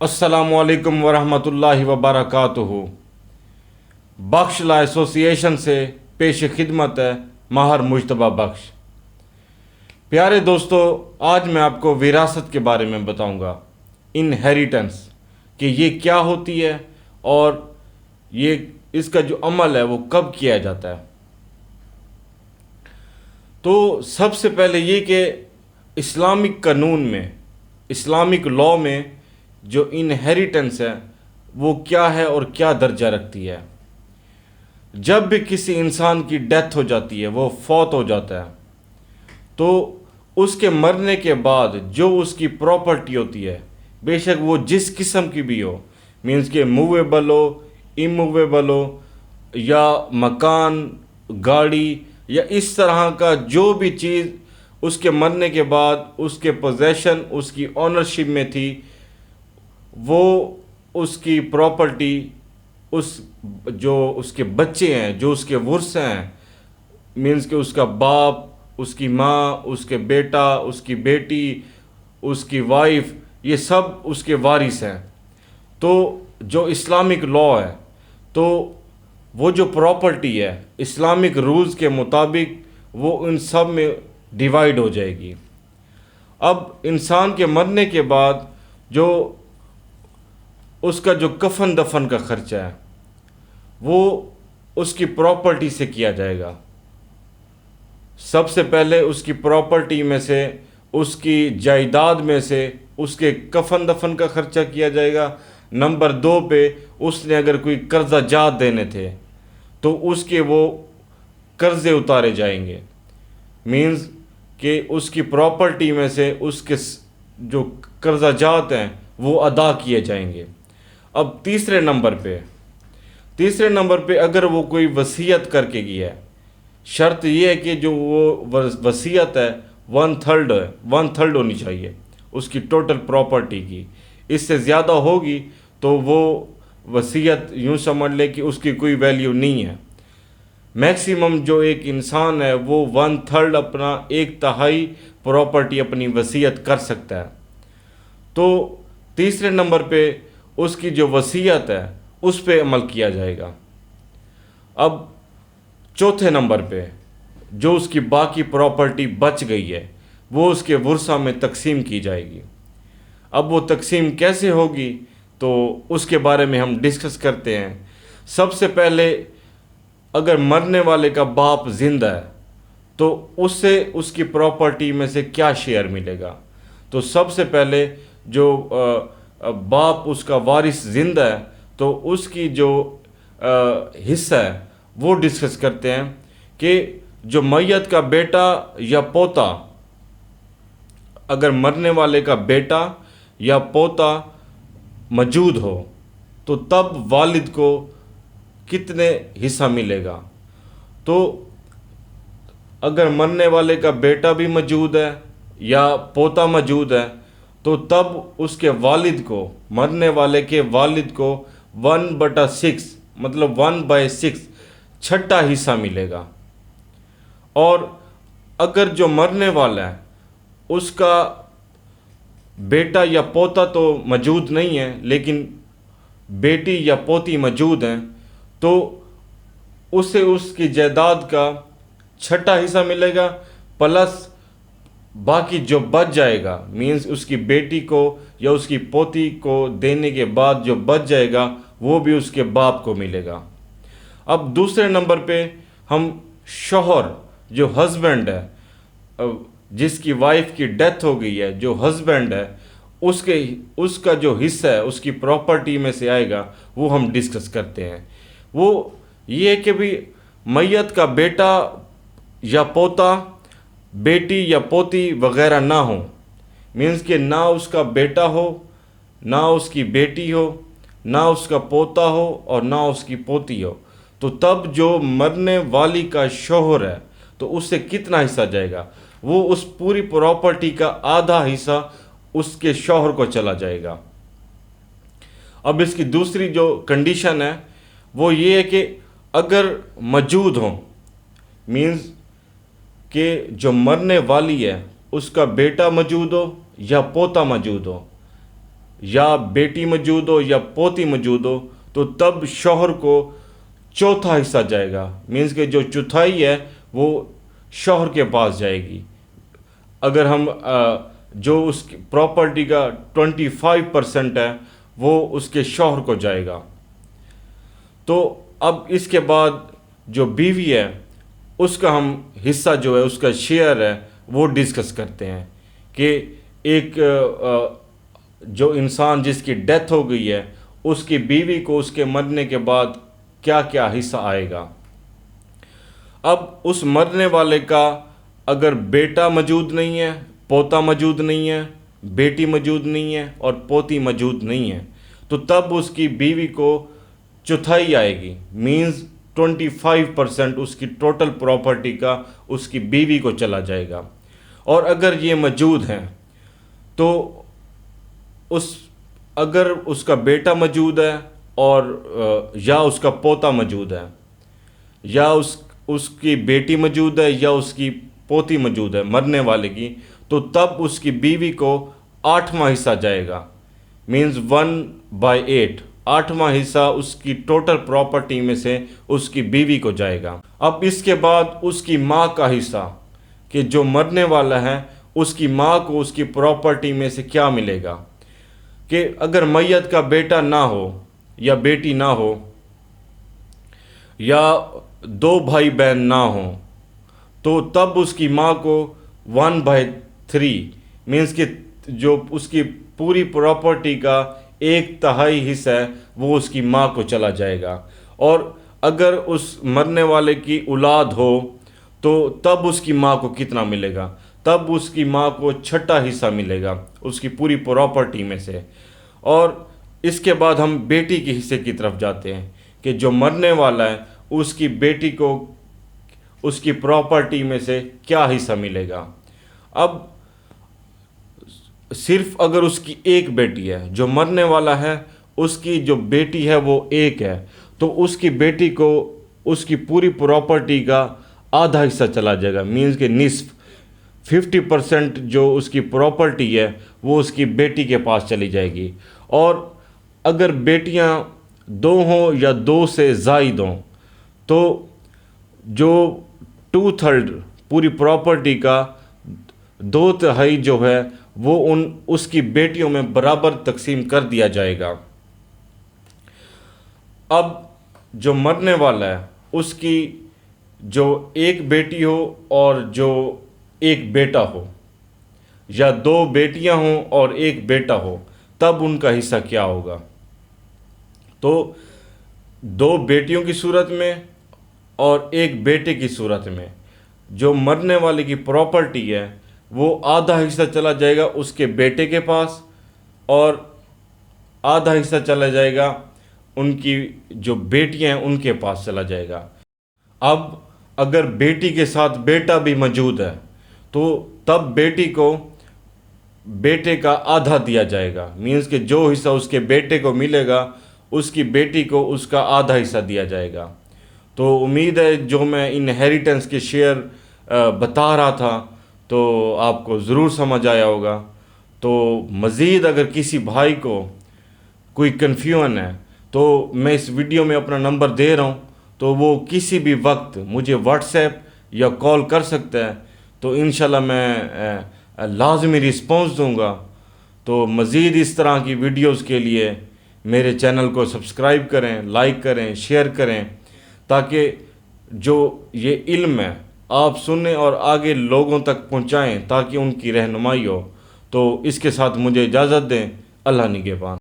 अस्सलामु अलैकुम वरहमतुल्लाहि वबरकातुहू। बख्श ला एसोसिएशन से पेश खिदमत है माहर मुजतबा बख्श। प्यारे दोस्तों, आज मैं आपको विरासत के बारे में बताऊंगा, इनहेरिटेंस, कि ये क्या होती है और ये इसका जो अमल है वो कब किया जाता है। तो सबसे पहले ये कि इस्लामिक कानून में, इस्लामिक लॉ में जो इनहेरिटेंस है वो क्या है और क्या दर्जा रखती है। जब भी किसी इंसान की डेथ हो जाती है, वो फौत हो जाता है, तो उसके मरने के बाद जो उसकी प्रॉपर्टी होती है, बेशक वो जिस किस्म की भी हो, मीन्स के मूवेबल हो, इमूवेबल हो, या मकान, गाड़ी, या इस तरह का जो भी चीज़ उसके मरने के बाद उसके पोजेशन, उसकी ऑनरशिप में थी, वो उसकी प्रॉपर्टी उस जो उसके बच्चे हैं, जो उसके वर्स हैं, मीन्स कि उसका बाप, उसकी माँ, उसके बेटा, उसकी बेटी, उसकी वाइफ, ये सब उसके वारिस हैं। तो जो इस्लामिक लॉ है, तो वो जो प्रॉपर्टी है इस्लामिक रूल्स के मुताबिक वो उन सब में डिवाइड हो जाएगी। अब इंसान के मरने के बाद जो उसका जो कफन दफन का खर्चा है वो उसकी प्रॉपर्टी से किया जाएगा। सबसे पहले उसकी प्रॉपर्टी में से, उसकी जायदाद में से उसके कफन दफन का खर्चा किया जाएगा। नंबर 2 पे उसने अगर कोई कर्जा जात देने थे तो उसके वो कर्ज़े उतारे जाएंगे, मीन्स कि उसकी प्रॉपर्टी में से उसके जो कर्जा जात हैं वो अदा किए जाएंगे। अब तीसरे नंबर पे अगर वो कोई वसीयत करके गया है, शर्त ये है कि जो वो वसीयत है 1/3 होनी चाहिए उसकी टोटल प्रॉपर्टी की। इससे ज़्यादा होगी तो वो वसीयत यूँ समझ ले कि उसकी कोई वैल्यू नहीं है। मैक्सिमम जो एक इंसान है वो 1/3 अपना 1/3 प्रॉपर्टी अपनी वसीयत कर सकता है। तो तीसरे नंबर पे उसकी जो वसीयत है उस पे अमल किया जाएगा। अब चौथे नंबर पे जो उसकी बाकी प्रॉपर्टी बच गई है वो उसके वर्सा में तकसीम की जाएगी। अब वो तकसीम कैसे होगी तो उसके बारे में हम डिस्कस करते हैं। सबसे पहले अगर मरने वाले का बाप जिंदा है तो उससे उसकी प्रॉपर्टी में से क्या शेयर मिलेगा। तो सबसे पहले जो बाप उसका वारिस जिंदा है तो उसकी जो हिस्सा है वो डिस्कस करते हैं कि जो मैयत का बेटा या पोता, अगर मरने वाले का बेटा या पोता मौजूद हो तो तब वालिद को कितने हिस्सा मिलेगा। तो अगर मरने वाले का बेटा भी मौजूद है या पोता मौजूद है तो तब उसके वालिद को, मरने वाले के वालिद को 1/6 मतलब 1/6 छठा हिस्सा मिलेगा। और अगर जो मरने वाला है उसका बेटा या पोता तो मौजूद नहीं है लेकिन बेटी या पोती मौजूद हैं तो उसे उसकी जायदाद का छठा हिस्सा मिलेगा, प्लस बाकी जो बच जाएगा, मीन्स उसकी बेटी को या उसकी पोती को देने के बाद जो बच जाएगा वो भी उसके बाप को मिलेगा। अब दूसरे नंबर पे हम शौहर, जो हस्बैंड है, जिसकी वाइफ की डेथ हो गई है, जो हस्बैंड है उसका जो हिस्सा है उसकी प्रॉपर्टी में से आएगा वो हम डिस्कस करते हैं। वो ये है कि भी मैयत का बेटा या पोता, बेटी या पोती वगैरह ना हो, मीन्स कि ना उसका बेटा हो, ना उसकी बेटी हो, ना उसका पोता हो और ना उसकी पोती हो, तो तब जो मरने वाली का शौहर है तो उससे कितना हिस्सा जाएगा, वो उस पूरी प्रॉपर्टी का आधा हिस्सा उसके शौहर को चला जाएगा। अब इसकी दूसरी जो कंडीशन है वो ये है कि अगर मौजूद हो, मीन्स कि जो मरने वाली है उसका बेटा मौजूद हो या पोता मौजूद हो, یا بیٹی موجود ہو یا پوتی موجود ہو تو تب شوہر کو چوتھا حصہ جائے گا، مینس کہ جو چوتھائی ہے وہ شوہر کے پاس جائے گی۔ اگر ہم جو اس کی پراپرٹی کا 25% ہے وہ اس کے شوہر کو جائے گا۔ تو اب اس کے بعد جو بیوی ہے اس کا ہم حصہ جو ہے اس کا شیئر ہے وہ ڈسکس کرتے ہیں کہ ایک جو انسان جس کی ڈیتھ ہو گئی ہے اس کی بیوی کو اس کے مرنے کے بعد کیا کیا حصہ آئے گا۔ اب اس مرنے والے کا اگر بیٹا موجود نہیں ہے، پوتا موجود نہیں ہے، بیٹی موجود نہیں ہے اور پوتی موجود نہیں ہے تو تب اس کی بیوی کو چوتھائی آئے گی، مینز 25% اس کی ٹوٹل پراپرٹی کا اس کی بیوی کو چلا جائے گا۔ اور اگر یہ موجود ہیں تو اگر اس کا بیٹا موجود ہے اور یا اس کا پوتا موجود ہے یا اس کی بیٹی موجود ہے یا اس کی پوتی موجود ہے مرنے والے کی، تو تب اس کی بیوی کو 8واں حصہ جائے گا، مینز 1/8، 8واں حصہ اس کی ٹوٹل پراپرٹی میں سے اس کی بیوی کو جائے گا۔ اب اس کے بعد اس کی ماں کا حصہ کہ جو مرنے والا ہے اس کی ماں کو اس کی پراپرٹی میں سے کیا ملے گا، کہ اگر میت کا بیٹا نہ ہو یا بیٹی نہ ہو یا 2 بھائی بہن نہ ہوں تو تب اس کی ماں کو 1/3، مینس کہ جو اس کی پوری پراپرٹی کا 1/3 حصہ ہے وہ اس کی ماں کو چلا جائے گا۔ اور اگر اس مرنے والے کی اولاد ہو تو تب اس کی ماں کو کتنا ملے گا، تب اس کی ماں کو 6واں حصہ ملے گا اس کی پوری پراپرٹی میں سے۔ اور اس کے بعد ہم بیٹی کے حصے کی طرف جاتے ہیں کہ جو مرنے والا ہے اس کی بیٹی کو اس کی پراپرٹی میں سے کیا حصہ ملے گا۔ اب صرف اگر اس کی ایک بیٹی ہے، جو مرنے والا ہے اس کی جو بیٹی ہے وہ ایک ہے، تو اس کی بیٹی کو اس کی پوری پراپرٹی کا آدھا حصہ چلا جائے گا، مینز کہ نصف، 50% جو اس کی پراپرٹی ہے وہ اس کی بیٹی کے پاس چلی جائے گی۔ اور اگر بیٹیاں 2 ہوں یا 2 سے زائد ہوں تو جو 2/3 پوری پراپرٹی کا 2/3 جو ہے وہ اس کی بیٹیوں میں برابر تقسیم کر دیا جائے گا۔ اب جو مرنے والا ہے اس کی جو ایک بیٹی ہو اور جو ایک بیٹا ہو یا 2 بیٹیاں ہوں اور ایک بیٹا ہو تب ان کا حصہ کیا ہوگا۔ تو 2 بیٹیوں کی صورت میں اور ایک بیٹے کی صورت میں جو مرنے والے کی پراپرٹی ہے وہ آدھا حصہ چلا جائے گا اس کے بیٹے کے پاس اور آدھا حصہ چلا جائے گا ان کی جو بیٹیاں ہیں ان کے پاس چلا جائے گا۔ اب اگر بیٹی کے ساتھ بیٹا بھی موجود ہے تو تب بیٹی کو بیٹے کا آدھا دیا جائے گا، مینز کہ جو حصہ اس کے بیٹے کو ملے گا اس کی بیٹی کو اس کا آدھا حصہ دیا جائے گا۔ تو امید ہے جو میں انہیریٹنس کے شیئر بتا رہا تھا تو آپ کو ضرور سمجھ آیا ہوگا۔ تو مزید اگر کسی بھائی کو کوئی کنفیوژن ہے تو میں اس ویڈیو میں اپنا نمبر دے رہا ہوں، تو وہ کسی بھی وقت مجھے واٹس ایپ یا کال کر سکتا ہے، تو انشاءاللہ میں لازمی رسپانس دوں گا۔ تو مزید اس طرح کی ویڈیوز کے لیے میرے چینل کو سبسکرائب کریں، لائک کریں، شیئر کریں، تاکہ جو یہ علم ہے آپ سنیں اور آگے لوگوں تک پہنچائیں تاکہ ان کی رہنمائی ہو۔ تو اس کے ساتھ مجھے اجازت دیں، اللہ نگہبان۔